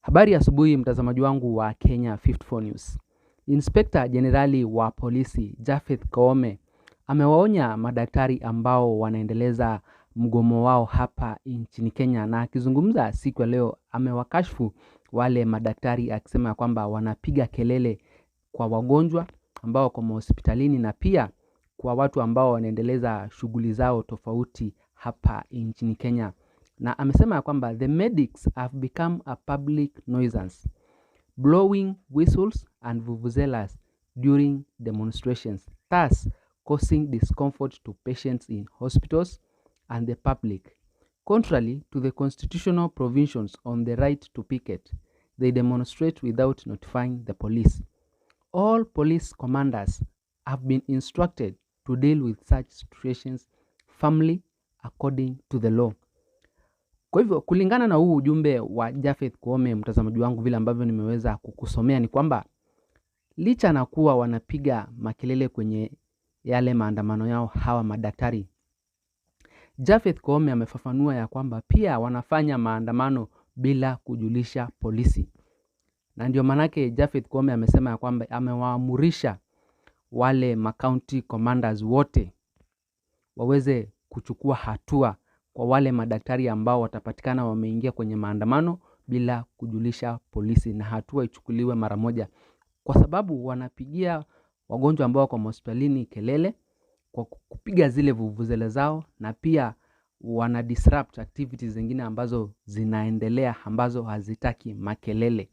Habari asubuhi mtazamaji wangu wa Kenya 54 News. Inspekta Jenerali wa polisi Japhet Koome amewaonya madaktari ambao wanaendeleza mgomo wao hapa nchini Kenya, na akizungumza siku ya leo amewakashfu wale madaktari akisema kwamba wanapiga kelele kwa wagonjwa ambao wako hospitalini na pia kwa watu ambao wanaendeleza shughuli zao tofauti hapa nchini Kenya. Na amesema kwamba the medics have become a public nuisance, blowing whistles and vuvuzelas during demonstrations, thus causing discomfort to patients in hospitals and the public. Contrary to the constitutional provisions on the right to picket, they demonstrate without notifying the police. All police commanders have been instructed to deal with such situations firmly according to the law. Kwa hivyo kulingana na huu ujumbe wa Japhet Koome, mtazamaji wangu, vile ambavyo nimeweza kukusomea ni kwamba licha na kuwa wanapiga makelele kwenye yale maandamano yao hawa madaktari, Japhet Koome amefafanua ya kwamba pia wanafanya maandamano bila kujulisha polisi. Na ndio manake Japhet Koome amesema ya kwamba amewaamurisha wale county commanders wote waweze kuchukua hatua kwa wale madaktari ambao watapatikana wameingia kwenye maandamano bila kujulisha polisi, na hatua ichukuliwe mara moja, kwa sababu wanapigia wagonjwa ambao wako hospitalini kelele kwa kupiga zile vuvuzela zao, na pia wana disrupt activities zingine ambazo zinaendelea ambazo hazitaki makelele.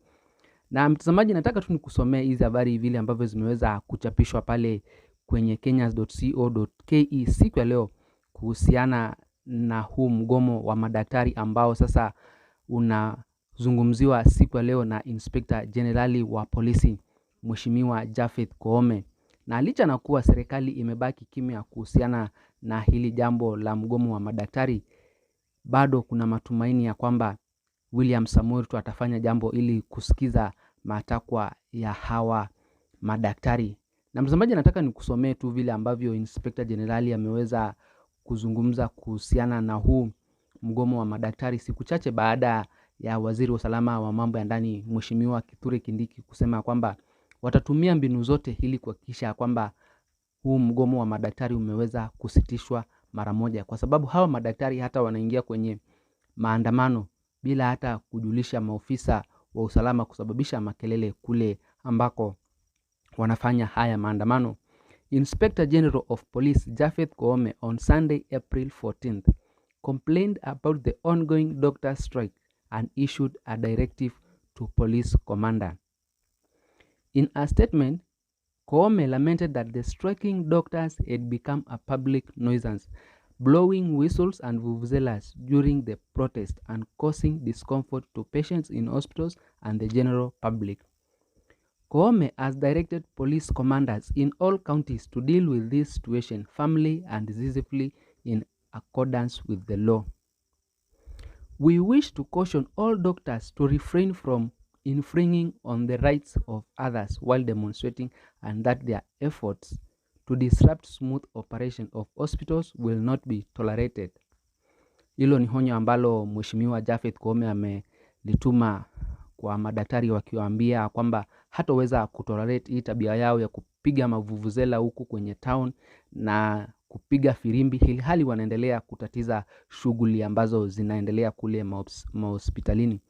Na mtazamaji, nataka tu nikusomee hizi habari vile ambavyo zimeweza kuchapishwa pale kwenye kenyans.co.ke siku ya leo kuhusiana na huu mgomo wa madaktari ambao sasa unazungumziwa siku ya leo na Inspector Generali wa polisi Mheshimiwa Japhet Koome. Na licha na kuwa serikali imebaki kimya kuhusiana na hili jambo la mgomo wa madaktari, bado kuna matumaini ya kwamba William Samoei Ruto atafanya jambo ili kusikiza matakwa ya hawa madaktari. Na mtazamaji, nataka nikusomee tu vile ambavyo Inspector Generali ameweza kuzungumza kuhusiana na huu mgomo wa madaktari siku chache baada ya waziri wa usalama wa mambo ya ndani Mheshimiwa Kithure Kindiki kusema kwamba watatumia mbinu zote ili kuhakikisha kwamba huu mgomo wa madaktari umeweza kusitishwa mara moja, kwa sababu hawa madaktari hata wanaingia kwenye maandamano bila hata kujulisha maofisa wa usalama, kusababisha makelele kule ambako wanafanya haya maandamano. Inspector General of Police Japhet Koome on Sunday, April 14th, complained about the ongoing doctor strike and issued a directive to police commander. In a statement, Koome lamented that the striking doctors had become a public nuisance, blowing whistles and vuvuzelas during the protest and causing discomfort to patients in hospitals and the general public. Koome has directed police commanders in all counties to deal with this situation firmly and decisively in accordance with the law. We wish to caution all doctors to refrain from infringing on the rights of others while demonstrating, and that their efforts to disrupt smooth operation of hospitals will not be tolerated. Hilo ni onyo ambalo Mheshimiwa Japhet Koome amelituma kwa madaktari, wakiwaambia kwamba hataweza kutolerate hii tabia yao ya kupiga mavuvuzela huku kwenye town na kupiga firimbi ili hali wanaendelea kutatiza shughuli ambazo zinaendelea kule mahospitalini.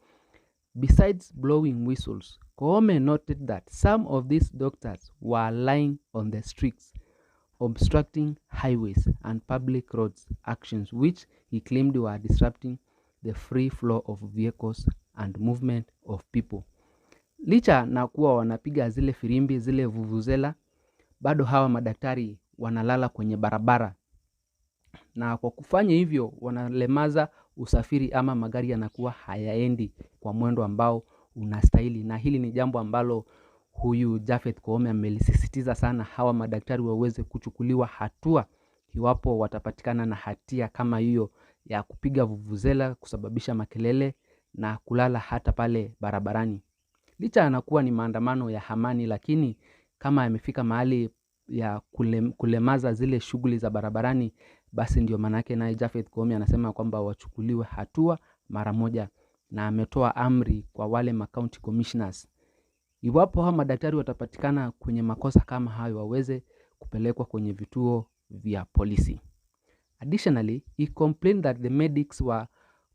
Besides blowing whistles, Koome noted that some of these doctors were lying on the streets, obstructing highways and public roads, actions which he claimed were disrupting the free flow of vehicles and movement of people. Licha na kuwa wanapiga zile firimbi, zile vuvuzela, bado hawa madaktari wanalala kwenye barabara, na kwa kufanya hivyo wanalemaza usafiri ama magari yanakuwa hayaendi kwa mwendo ambao unastahili. Na hili ni jambo ambalo huyu Japhet Koome amelisisitiza sana hawa madaktari waweze kuchukuliwa hatua iwapo watapatikana na hatia kama hiyo ya kupiga vuvuzela, kusababisha makelele na kulala hata pale barabarani. Licha anakuwa ni maandamano ya amani, lakini kama yamefika mahali ya kulemaza zile shughuli za barabarani, basi ndio manake naye Japhet Koome anasema kwamba wachukuliwe hatua mara moja. na ametoa amri kwa wale county commissioners, iwapo hawa madaktari watapatikana kwenye makosa kama hayo, waweze kupelekwa kwenye vituo vya polisi. Additionally, he complained that the medics were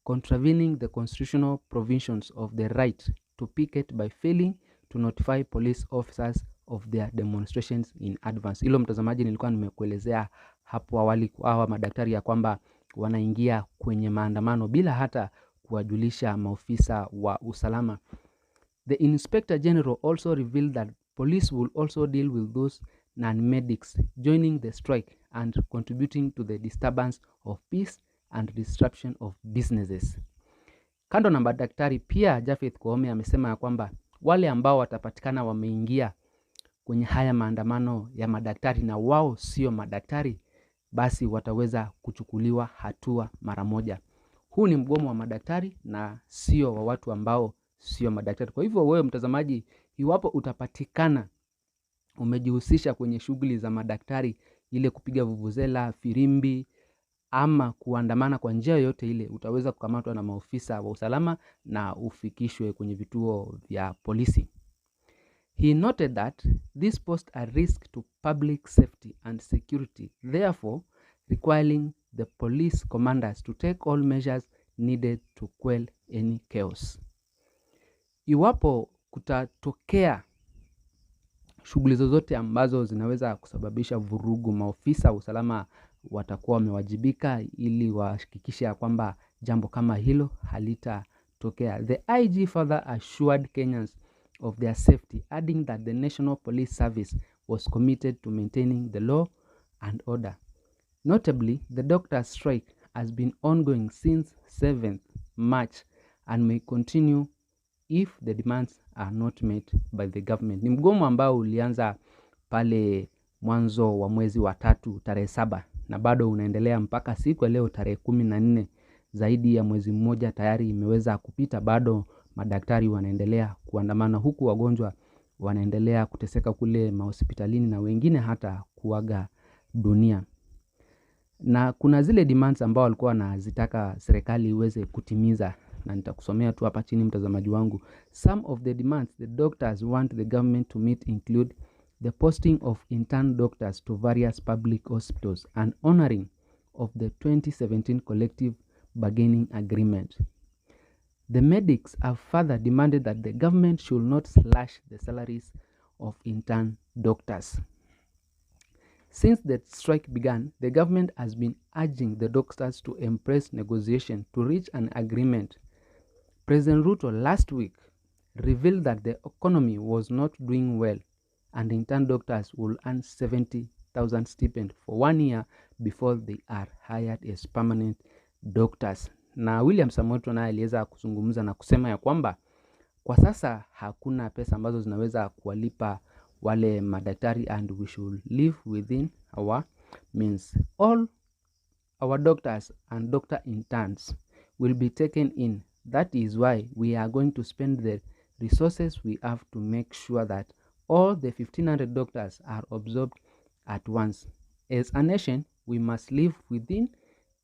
contravening the constitutional provisions of the right to picket by failing to notify police officers of their demonstrations in advance. Hilo mtazamaji, nilikuwa nimekuelezea hapo awali hawa madaktari ya kwamba wanaingia kwenye maandamano bila hata kuwajulisha maofisa wa usalama. The Inspector General also revealed that police will also deal with those non-medics joining the strike and contributing to the disturbance of peace and disruption of businesses. Kando na madaktari, pia Japhet Koome amesema ya kwamba wale ambao watapatikana wameingia kwenye haya maandamano ya madaktari na wao sio madaktari, basi wataweza kuchukuliwa hatua mara moja. Huu ni mgomo wa madaktari na sio wa watu ambao sio madaktari. Kwa hivyo wewe mtazamaji, iwapo utapatikana umejihusisha kwenye shughuli za madaktari, ile kupiga vuvuzela, firimbi ama kuandamana kwa njia yoyote ile, utaweza kukamatwa na maofisa wa usalama na ufikishwe kwenye vituo vya polisi. He noted that this posed a risk to public safety and security, therefore requiring the police commanders to take all measures needed to quell any chaos. Iwapo kutatokea shughuli zozote ambazo zinaweza kusababisha vurugu, maofisa wa usalama watakuwa wamewajibika ili wahakikishe kwamba jambo kama hilo halitatokea. The IG further assured Kenyans of their safety, adding that the National Police Service was committed to maintaining the law and order. Notably, the doctors' strike has been ongoing since 7th March and may continue if the demands are not met by the government. Ni mgomo ambao ulianza pale mwanzo wa mwezi wa 3 tarehe 7 na bado unaendelea mpaka siku ya leo tarehe 14. Zaidi ya mwezi mmoja tayari imeweza kupita, bado madaktari wanaendelea kuandamana, huku wagonjwa wanaendelea kuteseka kule mahospitalini na wengine hata kuaga dunia. Na kuna zile demands ambao walikuwa wanazitaka serikali iweze kutimiza, na nitakusomea tu hapa chini mtazamaji wangu. Some of the demands the doctors want the government to meet include the posting of intern doctors to various public hospitals and honoring of the 2017 collective bargaining agreement. The medics have further demanded that the government should not slash the salaries of intern doctors. Since the strike began, the government has been urging the doctors to embrace negotiation to reach an agreement. President Ruto last week revealed that the economy was not doing well and intern doctors will earn 70,000 stipend for 1 year before they are hired as permanent doctors. Na William Samoei Ruto naye aliweza kuzungumza na kusema ya kwamba kwa sasa hakuna pesa ambazo zinaweza kuwalipa wale madaktari and we should live within our means. All our doctors and doctor interns will be taken in. That is why we are going to spend the resources we have to make sure that all the 1,500 doctors are absorbed at once. As a nation, we must live within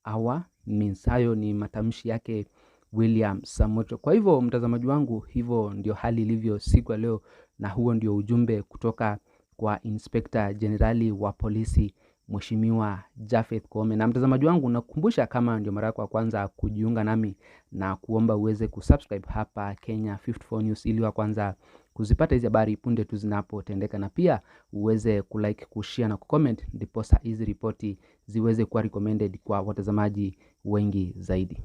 our means. Hayo ni matamshi yake William Samoei Ruto. Kwa hivyo mtazamaji wangu, hivyo ndio hali ilivyo siku ya leo, na huo ndio ujumbe kutoka kwa Inspector Generali wa polisi Mheshimiwa Japhet Koome. Na mtazamaji wangu, nakukumbusha kama ndio mara yako ya kwanza kujiunga nami, na kuomba uweze kusubscribe hapa Kenya 54 News ili wa kwanza kuzipata hizi habari punde tu zinapotendeka, na pia uweze kulike, kushare na kucomment, ndipo hizi ripoti ziweze kuwa recommended kwa watazamaji wengi zaidi.